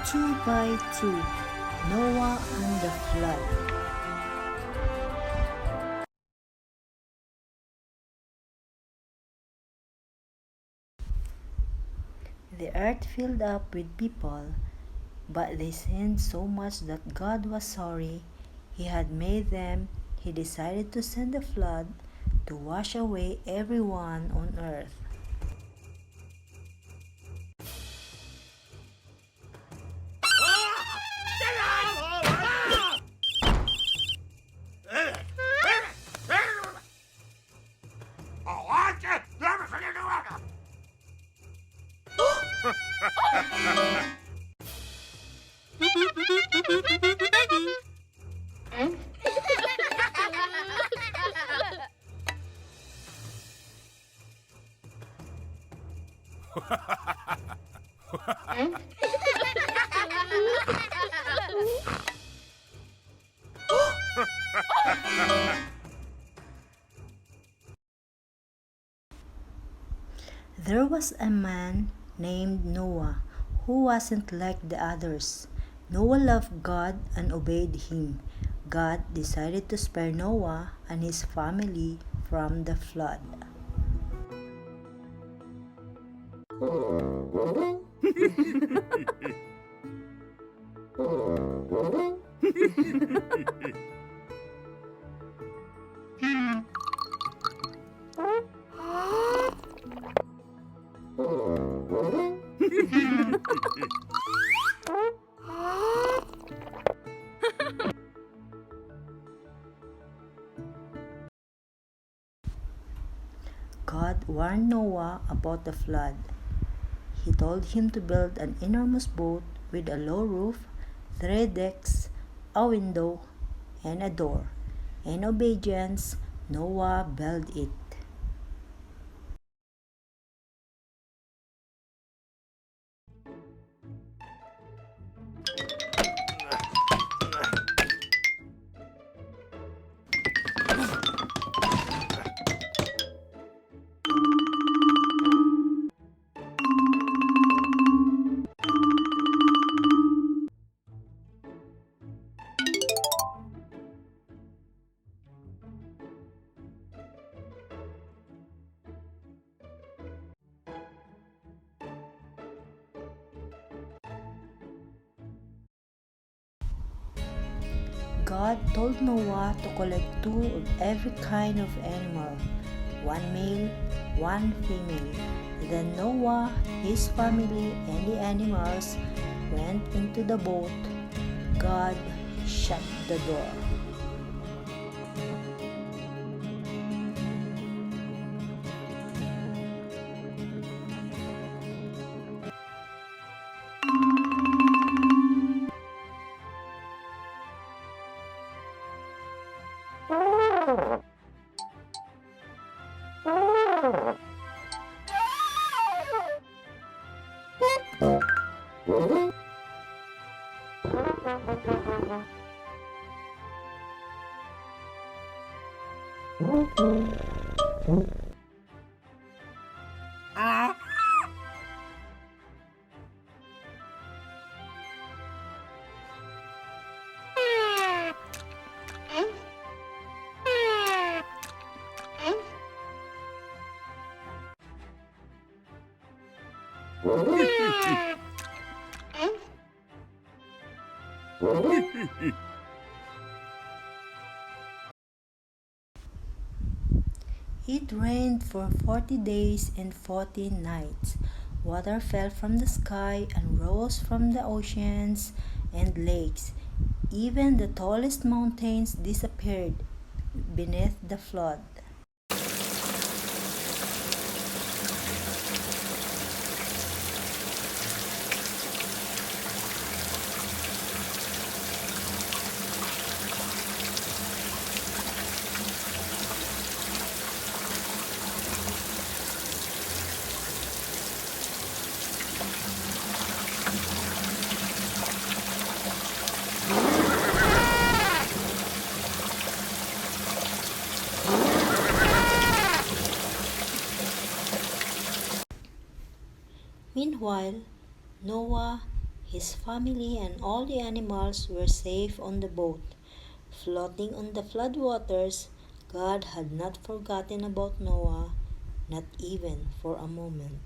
Two by two, Noah and the flood. The earth filled up with people, but they sinned so much that God was sorry He had made them. He decided to send a flood to wash away everyone on earth. There was a man named Noah who wasn't like the others. Noah loved God and obeyed Him. God decided to spare Noah and his family from the flood. God warned Noah about the flood. He told him to build an enormous boat with a low roof, 3 decks, a window, and a door. In obedience, Noah built it. God told Noah to collect 2 of every kind of animal, 1 male, 1 female. Then Noah, his family, and the animals went into the boat. God shut the door. It rained for 40 days and 40 nights. Water fell from the sky and rose from the oceans and lakes. Even the tallest mountains disappeared beneath the flood. Meanwhile, Noah His family and all the animals were safe on the boat. Floating on the floodwaters, God had not forgotten about Noah, not even for a moment.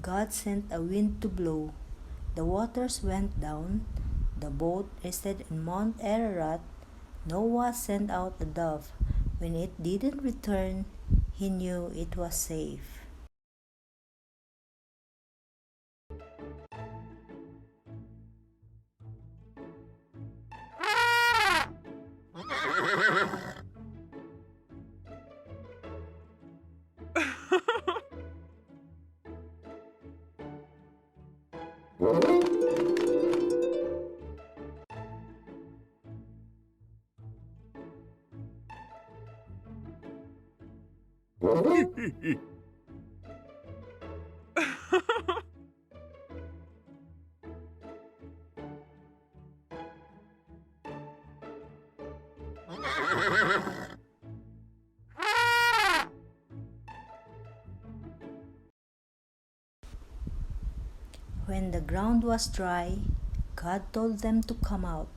God sent a wind to blow. The waters went down. The boat rested in Mount Ararat. Noah sent out a dove. When it didn't return, he knew it was safe. When the ground was dry, God told them to come out.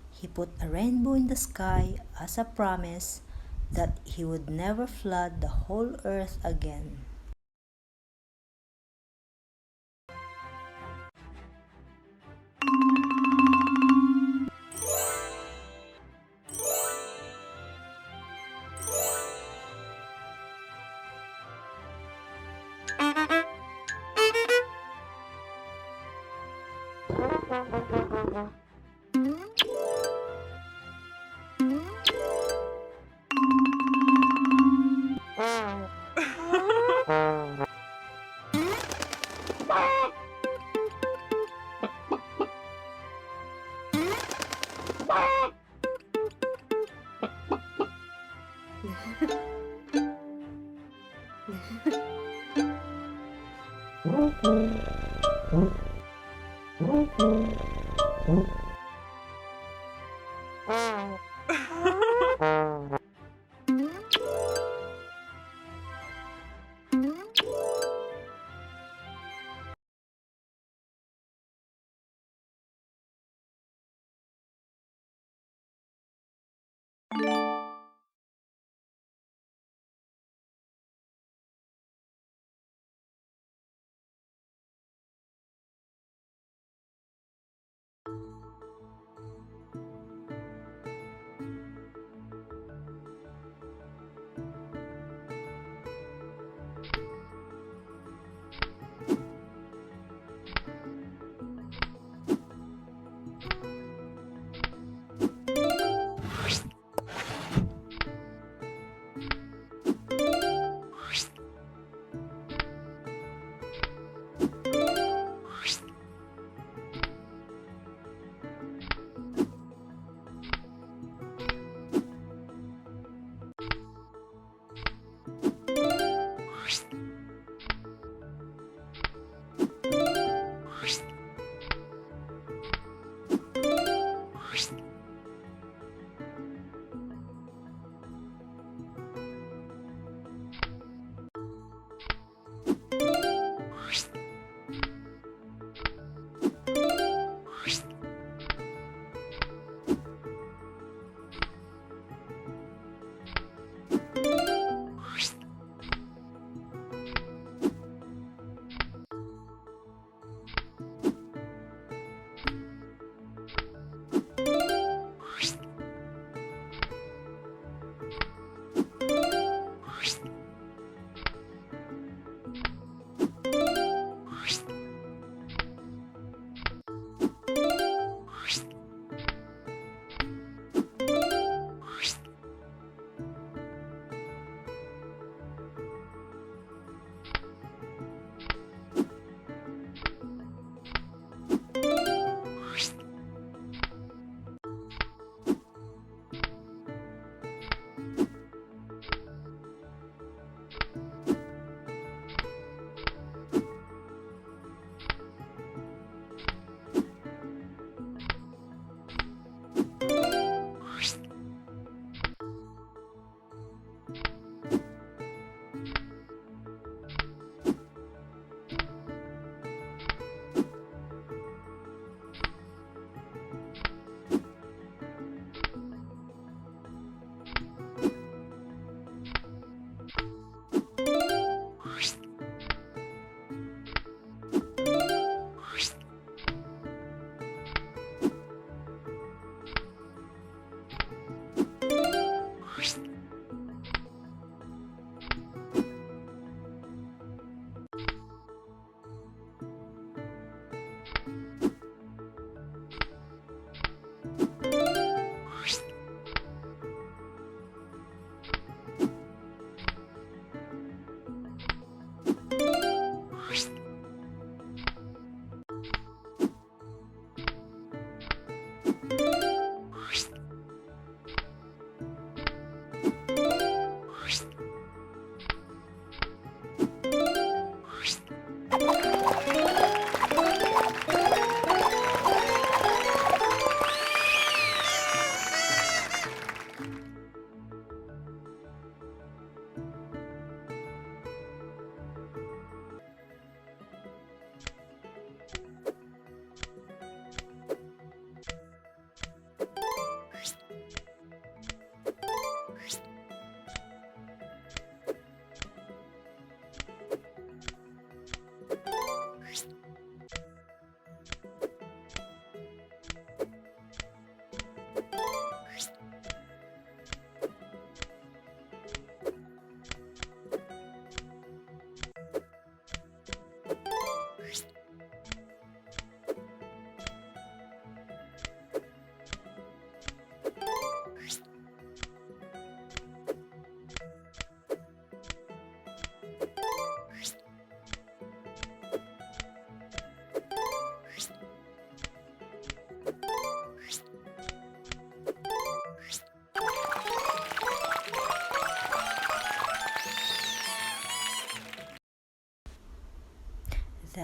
He put a rainbow in the sky as a promise that he would never flood the whole earth again.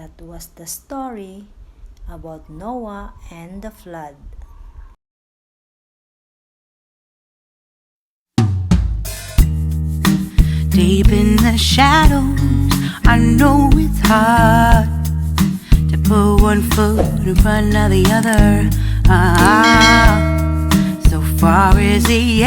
That was the story about Noah and the flood. Deep in the shadows, I know it's hard to put one foot in front of the other. So far is the